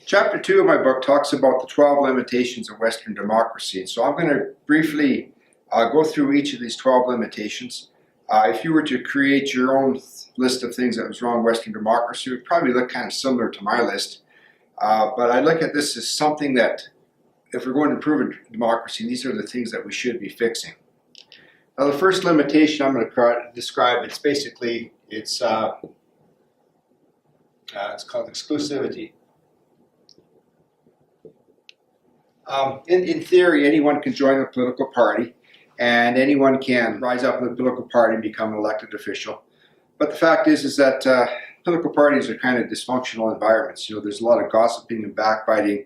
Chapter 2 of my book talks about the 12 limitations of Western democracy. So I'm going to briefly go through each of these 12 limitations. If you were to create your own list of things that was wrong with Western democracy, it would probably look kind of similar to my list. But I look at this as something that, if we're going to improve democracy, these are the things that we should be fixing. Now, the first limitation I'm going to describe, it's basically, it's called exclusivity. In theory, anyone can join a political party, and anyone can rise up in the political party and become an elected official. But the fact is that political parties are kind of dysfunctional environments. You know, there's a lot of gossiping and backbiting.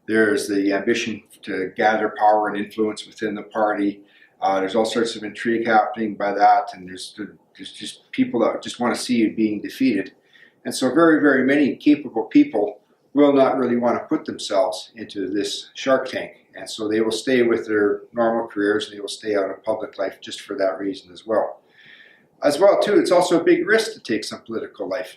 There's the ambition to gather power and influence within the party. There's all sorts of intrigue happening by that, and there's just people that just want to see you being defeated. And so very, very many capable people will not really want to put themselves into this shark tank. And so they will stay with their normal careers, and they will stay out of public life just for that reason as well. As well, too, it's also a big risk to take some political life.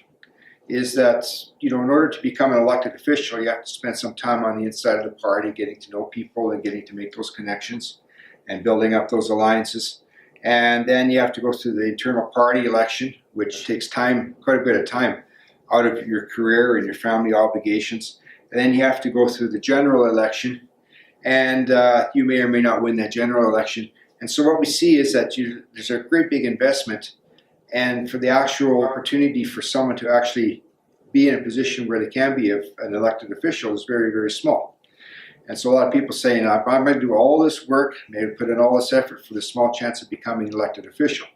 Is that, you know, in order to become an elected official, you have to spend some time on the inside of the party, getting to know people and getting to make those connections and building up those alliances. And then you have to go through the internal party election, which takes time, quite a bit of time, out of your career and your family obligations. And then you have to go through the general election, and you may or may not win that general election. And so what we see is that there's a great big investment, and for the actual opportunity for someone to actually be in a position where they can be an elected official is very, very small. And so a lot of people say, I'm going to do all this work, maybe put in all this effort for the small chance of becoming an elected official.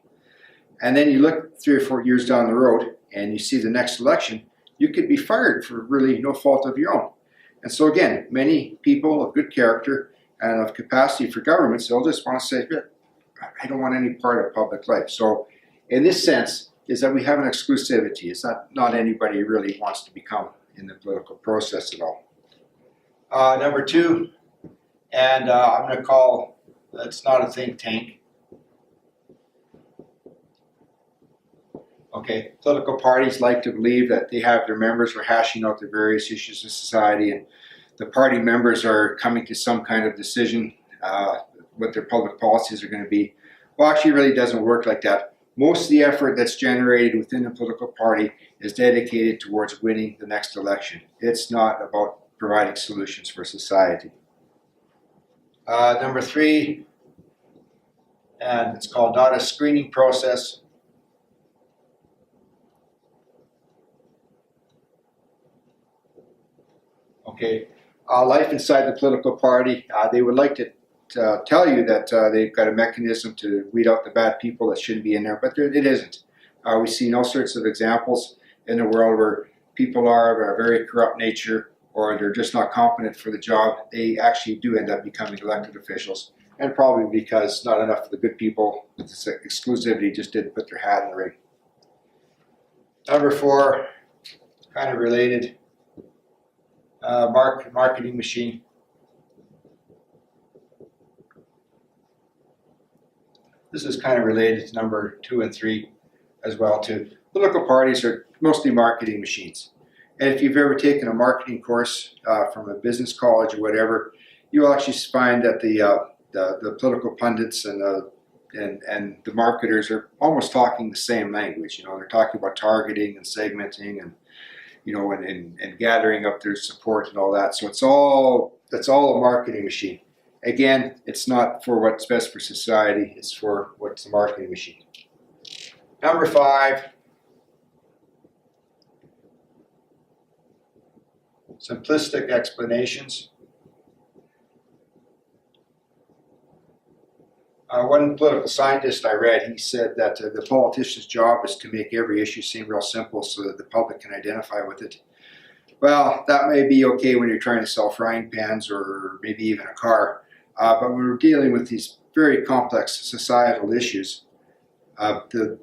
And then you look 3 or 4 years down the road, and you see the next election, you could be fired for really no fault of your own. And so again, many people of good character and of capacity for governments, they'll just want to say, I don't want any part of public life. So in this sense, is that we have an exclusivity. It's not anybody really wants to become in the political process at all. Number 2, and I'm going to call, it's not a think tank. Okay, political parties like to believe that they have their members are hashing out the various issues of society, and the party members are coming to some kind of decision what their public policies are going to be. Well, actually, it really doesn't work like that. Most of the effort that's generated within a political party is dedicated towards winning the next election. It's not about providing solutions for society. Number 3, and it's called not a screening process. Okay, life inside the political party, they would like to tell you that they've got a mechanism to weed out the bad people that shouldn't be in there, but it isn't. We've seen all sorts of examples in the world where people are of a very corrupt nature, or they're just not competent for the job. They actually do end up becoming elected officials, and probably because not enough of the good people with this exclusivity just didn't put their hat in the ring. Number 4, kind of related. Marketing machine. This is kind of related to number 2 and 3 as well too. Political parties are mostly marketing machines. And if you've ever taken a marketing course from a business college or whatever, you'll actually find that the political pundits and the marketers are almost talking the same language. You know, they're talking about targeting and segmenting and, you know, and gathering up their support and all that. So that's all a marketing machine. Again, it's not for what's best for society, it's for what's the marketing machine. Number 5, simplistic explanations. One political scientist I read, he said that the politician's job is to make every issue seem real simple so that the public can identify with it. Well, that may be okay when you're trying to sell frying pans or maybe even a car, but when we're dealing with these very complex societal issues, there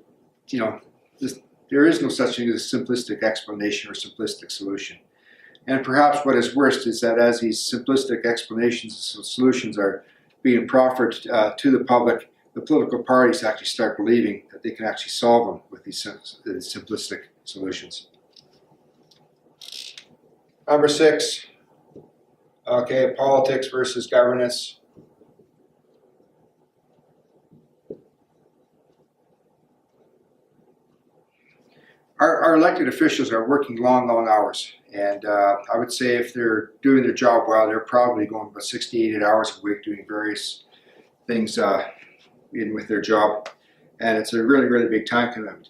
is no such thing as a simplistic explanation or simplistic solution. And perhaps what is worst is that as these simplistic explanations and solutions are being proffered to the public, the political parties actually start believing that they can actually solve them with these simplistic solutions. Number 6, Okay, politics versus governance. Our elected officials are working long hours, and I would say if they're doing their job well, they're probably going about 60 to 80 hours a week doing various things in with their job, and it's a really big time commitment.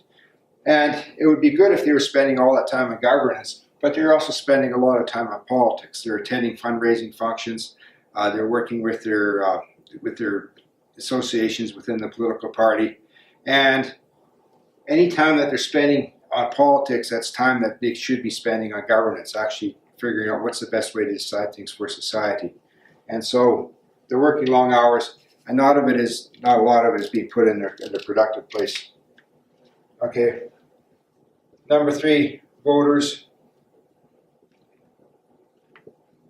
And it would be good if they were spending all that time on governance, but they're also spending a lot of time on politics. They're attending fundraising functions. They're working with their associations within the political party, and any time that they're spending on politics, that's time that they should be spending on governance, actually figuring out what's the best way to decide things for society. And so they're working long hours, and not a lot of it is being put in a productive place. Okay. Number 3, voters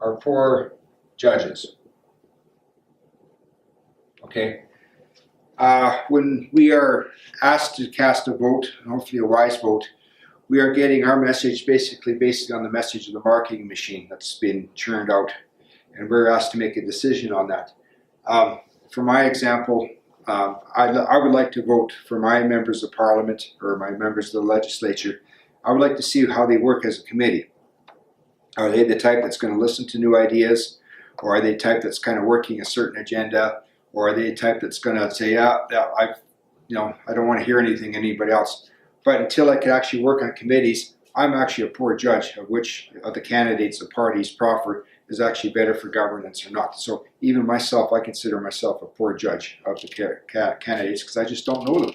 are poor judges. Okay. When we are asked to cast a vote, and hopefully a wise vote, we are getting our message basically based on the message of the marketing machine that's been churned out, and we're asked to make a decision on that. For my example, I would like to vote for my members of parliament or my members of the legislature. I would like to see how they work as a committee. Are they the type that's going to listen to new ideas, or are they the type that's kind of working a certain agenda? Or are they the type that's going to say, I don't want to hear anything anybody else. But until I can actually work on committees, I'm actually a poor judge of which of the candidates the parties proffer is actually better for governance or not. So even myself, I consider myself a poor judge of the candidates because I just don't know them.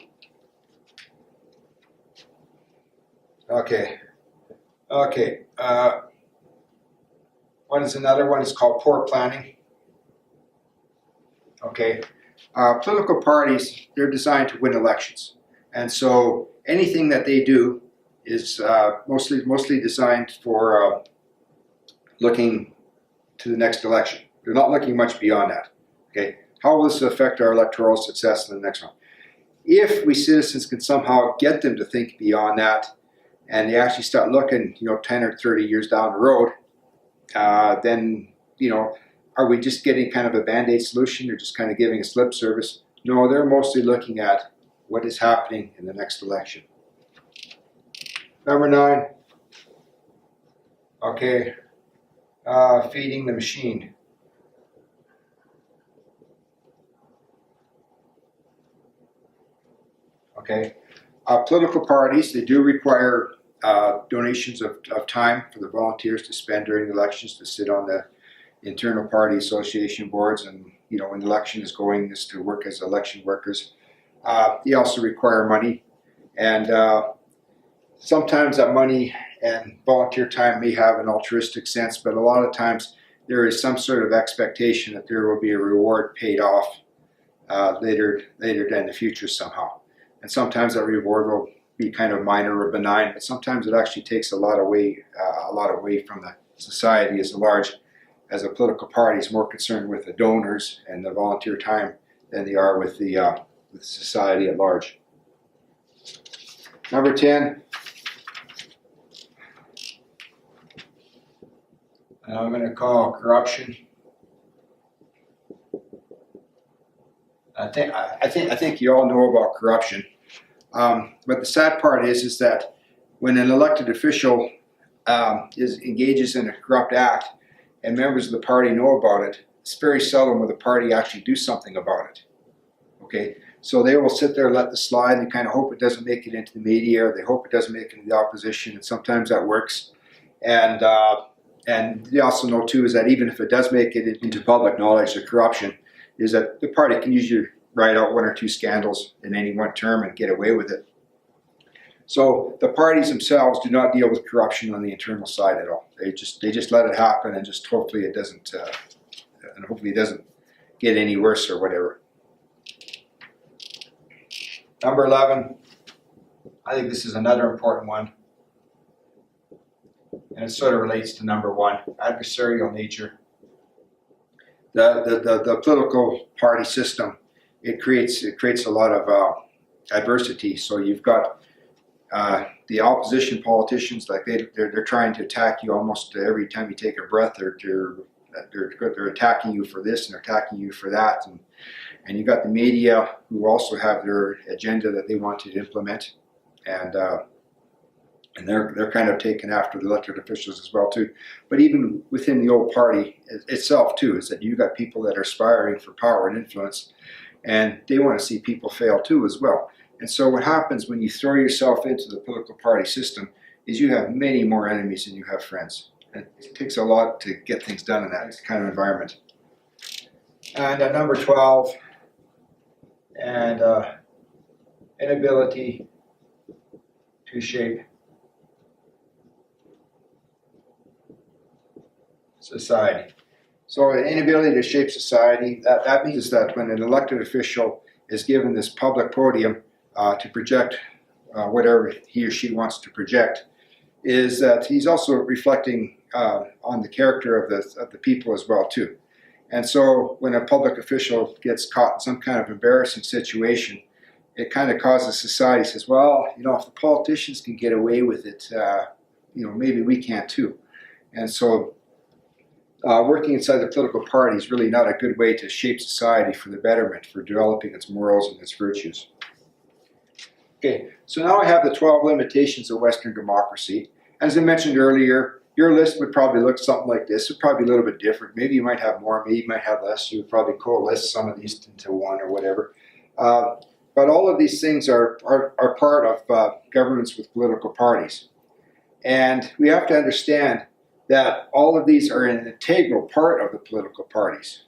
Okay. What is another one? It's called poor planning. Okay, political parties, they're designed to win elections, and so anything that they do is mostly designed for looking to the next election. They're not looking much beyond that. Okay, how will this affect our electoral success in the next one? If we citizens can somehow get them to think beyond that, and they actually start looking, 10 or 30 years down the road, then are we just getting kind of a band-aid solution or just kind of giving a slip service? No, they're mostly looking at what is happening in the next election. Number 9. Okay, feeding the machine. Okay, political parties, they do require donations of time for the volunteers to spend during elections to sit on the internal party association boards, and when the election is going, is to work as election workers. They also require money, and sometimes that money and volunteer time may have an altruistic sense, but a lot of times there is some sort of expectation that there will be a reward paid off later in the future somehow. And sometimes that reward will be kind of minor or benign, but sometimes it actually takes a lot away from the society as a large. As a political party is more concerned with the donors and the volunteer time than they are with the society at large. Number 10. I'm going to call corruption. I think you all know about corruption, but the sad part is that when an elected official engages in a corrupt act, and members of the party know about it, it's very seldom will the party actually do something about it. Okay, so they will sit there and let this slide and kind of hope it doesn't make it into the media, or they hope it doesn't make it into the opposition, and sometimes that works. And they also know too is that even if it does make it into public knowledge, the corruption is that the party can usually write out 1 or 2 scandals in any one term and get away with it. So the parties themselves do not deal with corruption on the internal side at all. They just let it happen, and just hopefully it doesn't get any worse or whatever. Number 11. I think this is another important one, and it sort of relates to number 1, adversarial nature. The political party system, it creates a lot of adversity. So you've got the opposition politicians, like they're trying to attack you almost every time you take a breath. They're that they're attacking you for this and they're attacking you for that, and you got the media who also have their agenda that they want to implement, and they're kind of taken after the elected officials as well too. But even within the old party itself too, is that you got people that are aspiring for power and influence, and they want to see people fail too as well. And so what happens when you throw yourself into the political party system is you have many more enemies than you have friends. And it takes a lot to get things done in that kind of environment. And number 12, and inability to shape society. So an inability to shape society, that means that when an elected official is given this public podium to project whatever he or she wants to project, is that he's also reflecting on the character of the people as well too. And so when a public official gets caught in some kind of embarrassing situation, it kind of causes society says, well, you know, if the politicians can get away with it, you know, maybe we can too. And so working inside the political party is really not a good way to shape society for the betterment, for developing its morals and its virtues. Okay, so now I have the 12 limitations of Western democracy. As I mentioned earlier, your list would probably look something like this. It would probably be a little bit different. Maybe you might have more, maybe you might have less. You would probably coalesce some of these into one or whatever. But all of these things are part of governance with political parties. And we have to understand that all of these are an integral part of the political parties.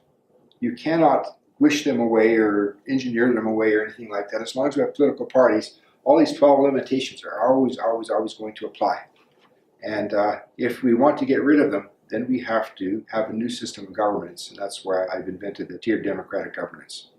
You cannot wish them away or engineer them away or anything like that. As long as we have political parties, all these 12 limitations are always going to apply. And if we want to get rid of them, then we have to have a new system of governance, and that's why I've invented the tiered democratic governance.